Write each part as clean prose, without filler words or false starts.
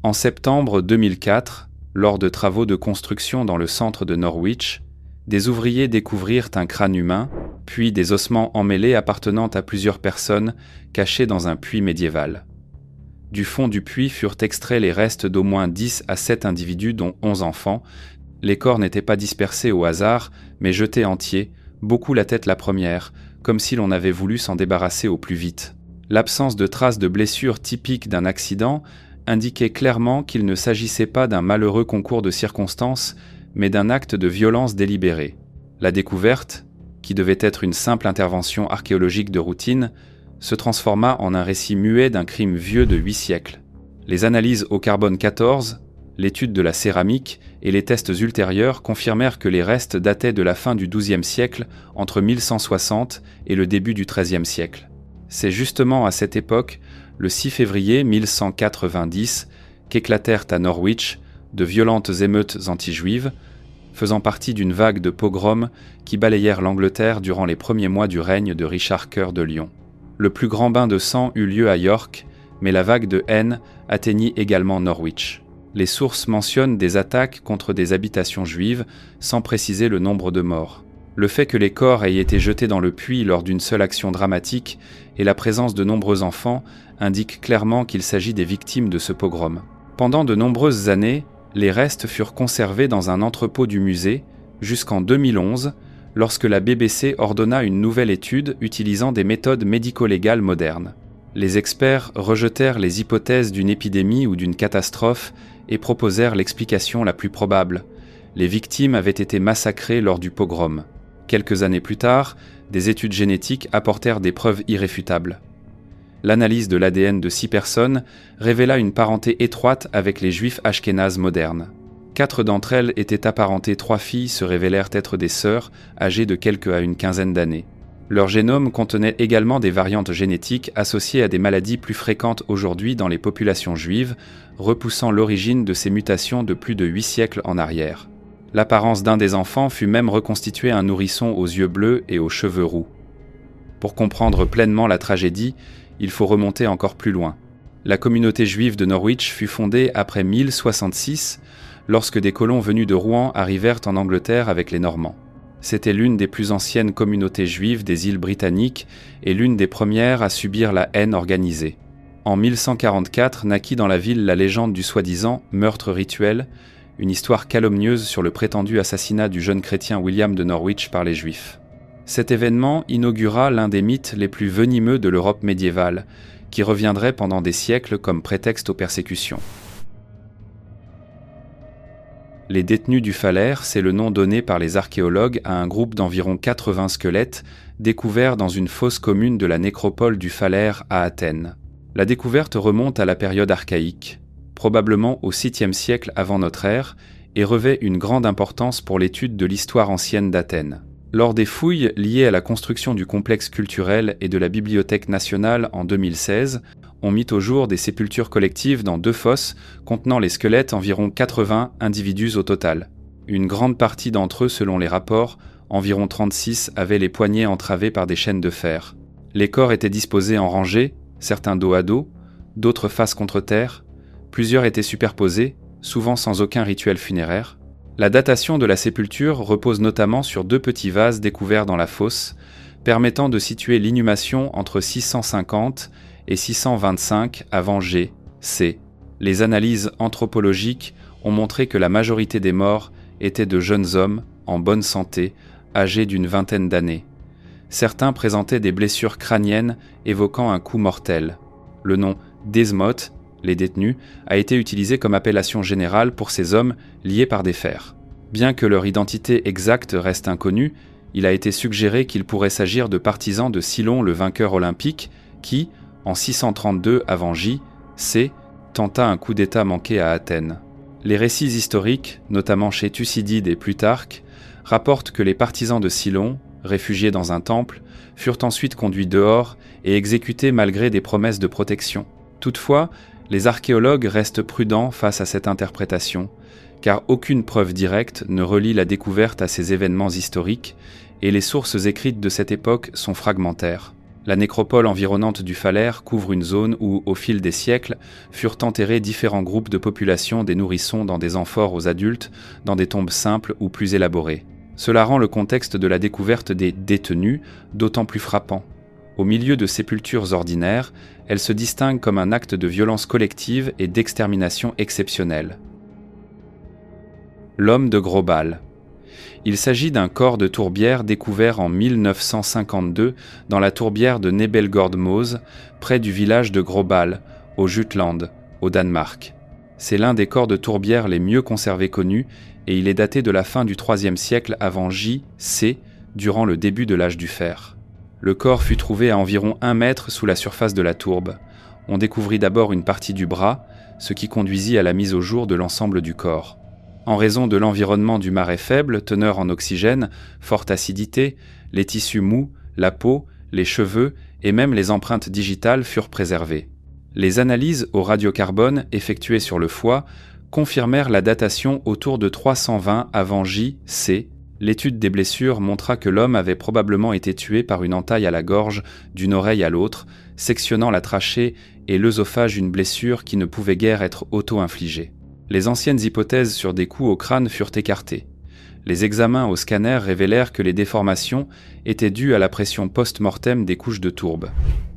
En septembre 2004, lors de travaux de construction dans le centre de Norwich, des ouvriers découvrirent un crâne humain, puis des ossements emmêlés appartenant à plusieurs personnes cachés dans un puits médiéval. Du fond du puits furent extraits les restes d'au moins 10 à 7 individus dont 11 enfants. Les corps n'étaient pas dispersés au hasard, mais jetés entiers, beaucoup la tête la première, comme si l'on avait voulu s'en débarrasser au plus vite. L'absence de traces de blessures typiques d'un accident indiquait clairement qu'il ne s'agissait pas d'un malheureux concours de circonstances, mais d'un acte de violence délibéré. La découverte, qui devait être une simple intervention archéologique de routine, se transforma en un récit muet d'un crime vieux de 8 siècles. Les analyses au carbone 14, l'étude de la céramique et les tests ultérieurs confirmèrent que les restes dataient de la fin du XIIe siècle, entre 1160 et le début du XIIIe siècle. C'est justement à cette époque, le 6 février 1190, qu'éclatèrent à Norwich de violentes émeutes anti-juives, faisant partie d'une vague de pogroms qui balayèrent l'Angleterre durant les premiers mois du règne de Richard Cœur de Lion. Le plus grand bain de sang eut lieu à York, mais la vague de haine atteignit également Norwich. Les sources mentionnent des attaques contre des habitations juives, sans préciser le nombre de morts. Le fait que les corps aient été jetés dans le puits lors d'une seule action dramatique et la présence de nombreux enfants indiquent clairement qu'il s'agit des victimes de ce pogrom. Pendant de nombreuses années, les restes furent conservés dans un entrepôt du musée, jusqu'en 2011, lorsque la BBC ordonna une nouvelle étude utilisant des méthodes médico-légales modernes. Les experts rejetèrent les hypothèses d'une épidémie ou d'une catastrophe et proposèrent l'explication la plus probable. Les victimes avaient été massacrées lors du pogrom. Quelques années plus tard, des études génétiques apportèrent des preuves irréfutables. L'analyse de l'ADN de 6 personnes révéla une parenté étroite avec les juifs ashkénazes modernes. 4 d'entre elles étaient apparentées, 3 filles se révélèrent être des sœurs, âgées de quelques à une quinzaine d'années. Leur génome contenait également des variantes génétiques associées à des maladies plus fréquentes aujourd'hui dans les populations juives, repoussant l'origine de ces mutations de plus de 8 siècles en arrière. L'apparence d'un des enfants fut même reconstituée un nourrisson aux yeux bleus et aux cheveux roux. Pour comprendre pleinement la tragédie, il faut remonter encore plus loin. La communauté juive de Norwich fut fondée après 1066, lorsque des colons venus de Rouen arrivèrent en Angleterre avec les Normands. C'était l'une des plus anciennes communautés juives des îles britanniques et l'une des premières à subir la haine organisée. En 1144 naquit dans la ville la légende du soi-disant meurtre rituel, une histoire calomnieuse sur le prétendu assassinat du jeune chrétien William de Norwich par les Juifs. Cet événement inaugura l'un des mythes les plus venimeux de l'Europe médiévale, qui reviendrait pendant des siècles comme prétexte aux persécutions. Les détenus du Phaler, c'est le nom donné par les archéologues à un groupe d'environ 80 squelettes découverts dans une fosse commune de la nécropole du Phaler à Athènes. La découverte remonte à la période archaïque, probablement au 6e siècle avant notre ère, et revêt une grande importance pour l'étude de l'histoire ancienne d'Athènes. Lors des fouilles liées à la construction du complexe culturel et de la Bibliothèque nationale en 2016, on mit au jour des sépultures collectives dans 2 fosses contenant les squelettes environ 80 individus au total. Une grande partie d'entre eux, selon les rapports, environ 36, avaient les poignets entravés par des chaînes de fer. Les corps étaient disposés en rangées, certains dos à dos, d'autres face contre terre. Plusieurs étaient superposés, souvent sans aucun rituel funéraire. La datation de la sépulture repose notamment sur 2 petits vases découverts dans la fosse, permettant de situer l'inhumation entre 650 et 625 avant G.C. Les analyses anthropologiques ont montré que la majorité des morts étaient de jeunes hommes, en bonne santé, âgés d'une vingtaine d'années. Certains présentaient des blessures crâniennes évoquant un coup mortel. Le nom Desmoth, les détenus, a été utilisé comme appellation générale pour ces hommes liés par des fers. Bien que leur identité exacte reste inconnue, il a été suggéré qu'il pourrait s'agir de partisans de Cylon le vainqueur olympique qui, en 632 avant J.C., tenta un coup d'État manqué à Athènes. Les récits historiques, notamment chez Thucydide et Plutarque, rapportent que les partisans de Cylon, réfugiés dans un temple, furent ensuite conduits dehors et exécutés malgré des promesses de protection. Toutefois, les archéologues restent prudents face à cette interprétation, car aucune preuve directe ne relie la découverte à ces événements historiques, et les sources écrites de cette époque sont fragmentaires. La nécropole environnante du Phalère couvre une zone où, au fil des siècles, furent enterrés différents groupes de population des nourrissons dans des amphores aux adultes, dans des tombes simples ou plus élaborées. Cela rend le contexte de la découverte des détenus d'autant plus frappant. Au milieu de sépultures ordinaires, elle se distingue comme un acte de violence collective et d'extermination exceptionnelle. L'homme de Grobal. Il s'agit d'un corps de tourbière découvert en 1952 dans la tourbière de Nebelgård-Mose, près du village de Grobal, au Jutland, au Danemark. C'est l'un des corps de tourbière les mieux conservés connus et il est daté de la fin du IIIe siècle avant J.C., durant le début de l'âge du fer. Le corps fut trouvé à environ 1 mètre sous la surface de la tourbe. On découvrit d'abord une partie du bras, ce qui conduisit à la mise au jour de l'ensemble du corps. En raison de l'environnement du marais faible, teneur en oxygène, forte acidité, les tissus mous, la peau, les cheveux et même les empreintes digitales furent préservées. Les analyses au radiocarbone effectuées sur le foie confirmèrent la datation autour de 320 avant J.C. L'étude des blessures montra que l'homme avait probablement été tué par une entaille à la gorge d'une oreille à l'autre, sectionnant la trachée et l'œsophage, une blessure qui ne pouvait guère être auto-infligée. Les anciennes hypothèses sur des coups au crâne furent écartées. Les examens au scanner révélèrent que les déformations étaient dues à la pression post-mortem des couches de tourbe.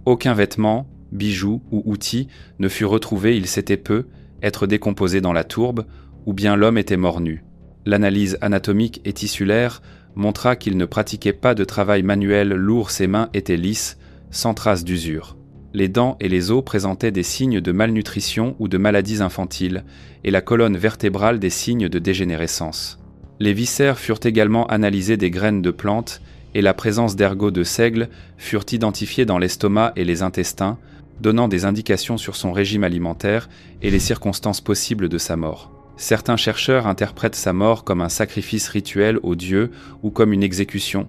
Aucun vêtement, bijou ou outil ne fut retrouvé, il s'était peu, être décomposé dans la tourbe, ou bien l'homme était mort nu. L'analyse anatomique et tissulaire montra qu'il ne pratiquait pas de travail manuel lourd, ses mains étaient lisses, sans trace d'usure. Les dents et les os présentaient des signes de malnutrition ou de maladies infantiles, et la colonne vertébrale des signes de dégénérescence. Les viscères furent également analysés des graines de plantes, et la présence d'ergots de seigle furent identifiés dans l'estomac et les intestins, donnant des indications sur son régime alimentaire et les circonstances possibles de sa mort. Certains chercheurs interprètent sa mort comme un sacrifice rituel aux dieux ou comme une exécution,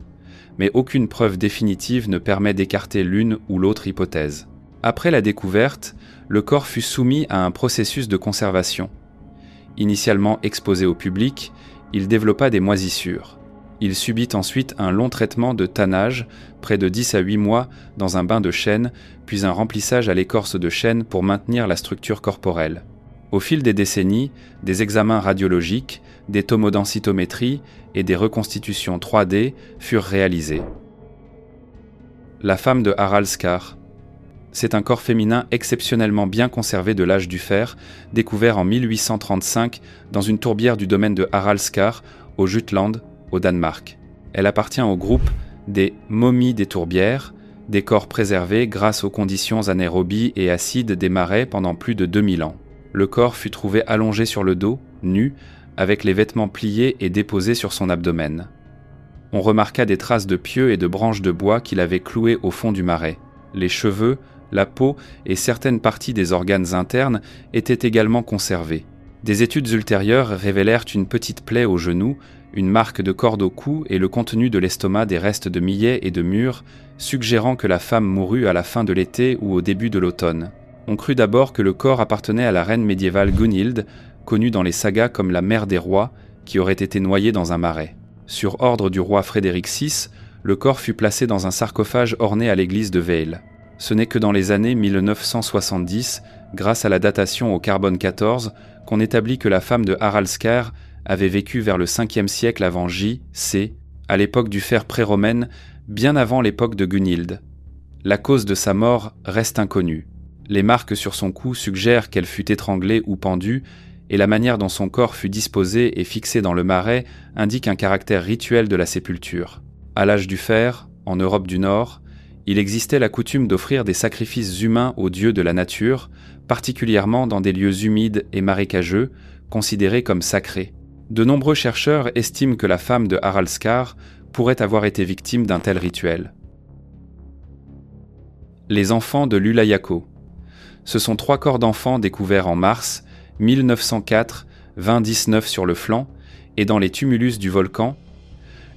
mais aucune preuve définitive ne permet d'écarter l'une ou l'autre hypothèse. Après la découverte, le corps fut soumis à un processus de conservation. Initialement exposé au public, il développa des moisissures. Il subit ensuite un long traitement de tannage, près de 10 à 8 mois dans un bain de chêne, puis un remplissage à l'écorce de chêne pour maintenir la structure corporelle. Au fil des décennies, des examens radiologiques, des tomodensitométries et des reconstitutions 3D furent réalisés. La femme de Haraldskar. C'est un corps féminin exceptionnellement bien conservé de l'âge du fer, découvert en 1835 dans une tourbière du domaine de Haraldskar, au Jutland, au Danemark. Elle appartient au groupe des momies des tourbières, des corps préservés grâce aux conditions anaérobies et acides des marais pendant plus de 2000 ans. Le corps fut trouvé allongé sur le dos, nu, avec les vêtements pliés et déposés sur son abdomen. On remarqua des traces de pieux et de branches de bois qu'il avait clouées au fond du marais. Les cheveux, la peau et certaines parties des organes internes étaient également conservés. Des études ultérieures révélèrent une petite plaie au genou, une marque de corde au cou et le contenu de l'estomac des restes de millet et de mûres, suggérant que la femme mourut à la fin de l'été ou au début de l'automne. On crut d'abord que le corps appartenait à la reine médiévale Gunhild, connue dans les sagas comme la mère des rois, qui aurait été noyée dans un marais. Sur ordre du roi Frédéric VI, le corps fut placé dans un sarcophage orné à l'église de Veil. Ce n'est que dans les années 1970, grâce à la datation au carbone 14, qu'on établit que la femme de Haraldskar avait vécu vers le 5e siècle avant J.C., à l'époque du fer pré-romaine, bien avant l'époque de Gunhild. La cause de sa mort reste inconnue. Les marques sur son cou suggèrent qu'elle fut étranglée ou pendue, et la manière dont son corps fut disposé et fixé dans le marais indique un caractère rituel de la sépulture. À l'âge du fer, en Europe du Nord, il existait la coutume d'offrir des sacrifices humains aux dieux de la nature, particulièrement dans des lieux humides et marécageux, considérés comme sacrés. De nombreux chercheurs estiment que la femme de Haraldskar pourrait avoir été victime d'un tel rituel. Les enfants de l'Ulayako. Ce sont 3 corps d'enfants découverts en mars 1904, 20-19 sur le flanc, et dans les tumulus du volcan,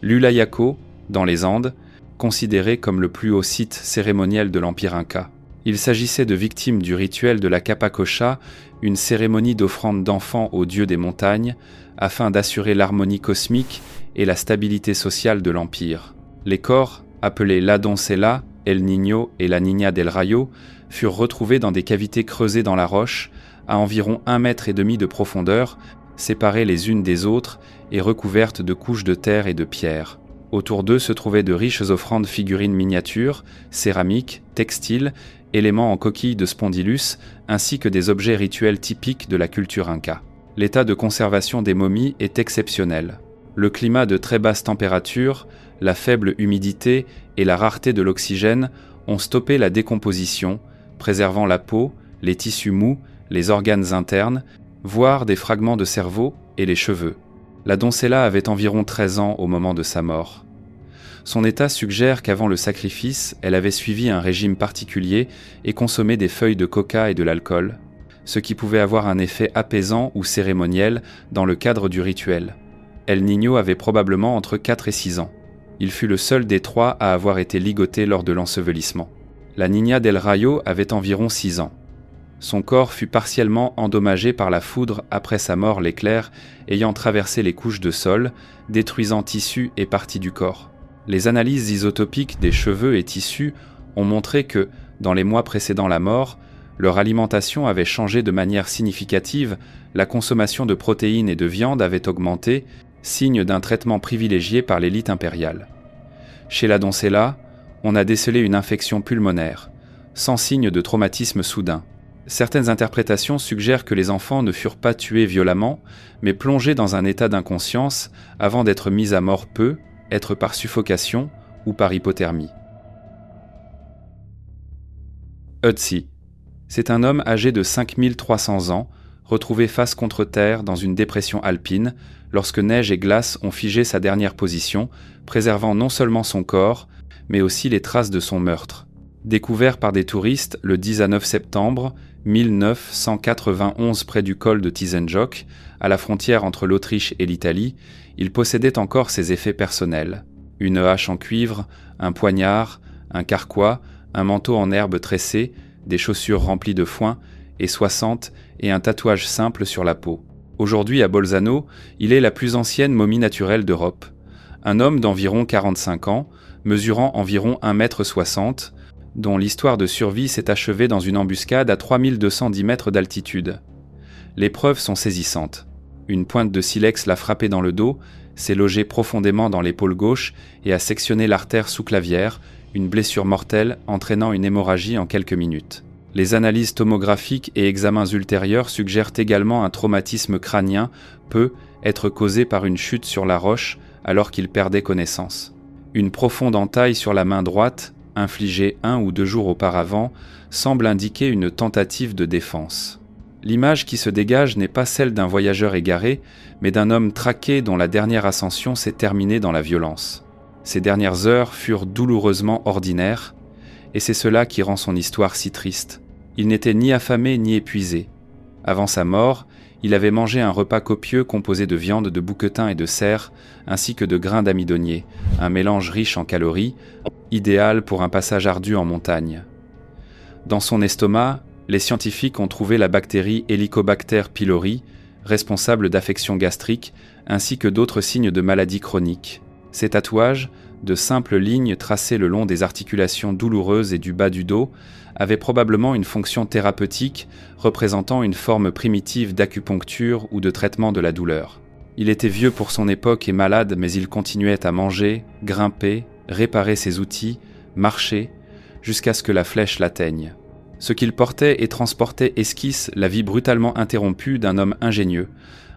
l'Ulayako, dans les Andes, considéré comme le plus haut site cérémoniel de l'Empire Inca. Il s'agissait de victimes du rituel de la Capacocha, une cérémonie d'offrande d'enfants aux dieux des montagnes, afin d'assurer l'harmonie cosmique et la stabilité sociale de l'Empire. Les corps, appelés Ladoncella El Niño et la Niña del Rayo, furent retrouvés dans des cavités creusées dans la roche, à environ 1,5 mètre de profondeur, séparées les unes des autres et recouvertes de couches de terre et de pierre. Autour d'eux se trouvaient de riches offrandes figurines miniatures, céramiques, textiles, éléments en coquilles de spondylus, ainsi que des objets rituels typiques de la culture inca. L'état de conservation des momies est exceptionnel. Le climat de très basse température, la faible humidité et la rareté de l'oxygène ont stoppé la décomposition, préservant la peau, les tissus mous, les organes internes, voire des fragments de cerveau et les cheveux. La Doncella avait environ 13 ans au moment de sa mort. Son état suggère qu'avant le sacrifice, elle avait suivi un régime particulier et consommé des feuilles de coca et de l'alcool, ce qui pouvait avoir un effet apaisant ou cérémoniel dans le cadre du rituel. El Niño avait probablement entre 4 et 6 ans. Il fut le seul des 3 à avoir été ligoté lors de l'ensevelissement. La Niña del Rayo avait environ 6 ans. Son corps fut partiellement endommagé par la foudre après sa mort, l'éclair ayant traversé les couches de sol, détruisant tissus et parties du corps. Les analyses isotopiques des cheveux et tissus ont montré que, dans les mois précédant la mort, leur alimentation avait changé de manière significative, la consommation de protéines et de viande avait augmenté, signe d'un traitement privilégié par l'élite impériale. Chez la Doncella, on a décelé une infection pulmonaire, sans signe de traumatisme soudain. Certaines interprétations suggèrent que les enfants ne furent pas tués violemment, mais plongés dans un état d'inconscience avant d'être mis à mort être par suffocation ou par hypothermie. Ötzi. C'est un homme âgé de 5300 ans, retrouvé face contre terre dans une dépression alpine, lorsque neige et glace ont figé sa dernière position, préservant non seulement son corps, mais aussi les traces de son meurtre. Découvert par des touristes le 10 à 9 septembre 1991 près du col de Tizenjok, à la frontière entre l'Autriche et l'Italie, il possédait encore ses effets personnels. Une hache en cuivre, un poignard, un carquois, un manteau en herbe tressée, des chaussures remplies de foin, et 60 et un tatouage simple sur la peau. Aujourd'hui à Bolzano, il est la plus ancienne momie naturelle d'Europe. Un homme d'environ 45 ans, mesurant environ 1,60 m, dont l'histoire de survie s'est achevée dans une embuscade à 3210 mètres d'altitude. Les preuves sont saisissantes. Une pointe de silex l'a frappé dans le dos, s'est logée profondément dans l'épaule gauche et a sectionné l'artère sous-clavière, une blessure mortelle entraînant une hémorragie en quelques minutes. Les analyses tomographiques et examens ultérieurs suggèrent également un traumatisme crânien peut être causé par une chute sur la roche alors qu'il perdait connaissance. Une profonde entaille sur la main droite, infligée 1 ou 2 jours auparavant, semble indiquer une tentative de défense. L'image qui se dégage n'est pas celle d'un voyageur égaré, mais d'un homme traqué dont la dernière ascension s'est terminée dans la violence. Ses dernières heures furent douloureusement ordinaires, et c'est cela qui rend son histoire si triste. Il n'était ni affamé ni épuisé. Avant sa mort, il avait mangé un repas copieux composé de viande de bouquetin et de cerf, ainsi que de grains d'amidonier, un mélange riche en calories, idéal pour un passage ardu en montagne. Dans son estomac, les scientifiques ont trouvé la bactérie Helicobacter pylori, responsable d'affections gastriques, ainsi que d'autres signes de maladies chroniques. Ces tatouages, de simples lignes tracées le long des articulations douloureuses et du bas du dos, avaient probablement une fonction thérapeutique représentant une forme primitive d'acupuncture ou de traitement de la douleur. Il était vieux pour son époque et malade, mais il continuait à manger, grimper, réparer ses outils, marcher, jusqu'à ce que la flèche l'atteigne. Ce qu'il portait et transportait esquisse la vie brutalement interrompue d'un homme ingénieux,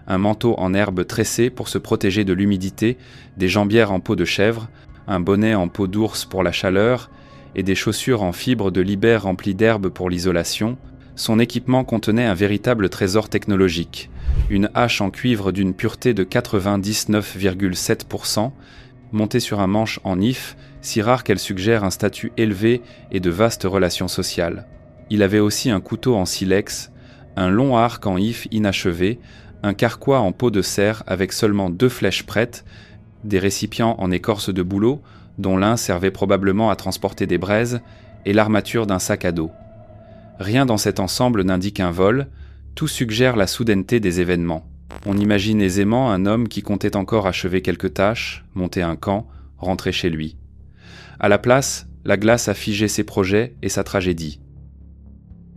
un manteau en herbe tressée pour se protéger de l'humidité, des jambières en peau de chèvre, un bonnet en peau d'ours pour la chaleur et des chaussures en fibre de libère remplies d'herbe pour l'isolation. Son équipement contenait un véritable trésor technologique, une hache en cuivre d'une pureté de 99,7%, montée sur un manche en if, si rare qu'elle suggère un statut élevé et de vastes relations sociales. Il avait aussi un couteau en silex, un long arc en if inachevé, un carquois en peau de cerf avec seulement 2 flèches prêtes, des récipients en écorce de bouleau, dont l'un servait probablement à transporter des braises, et l'armature d'un sac à dos. Rien dans cet ensemble n'indique un vol, tout suggère la soudaineté des événements. On imagine aisément un homme qui comptait encore achever quelques tâches, monter un camp, rentrer chez lui. À la place, la glace a figé ses projets et sa tragédie.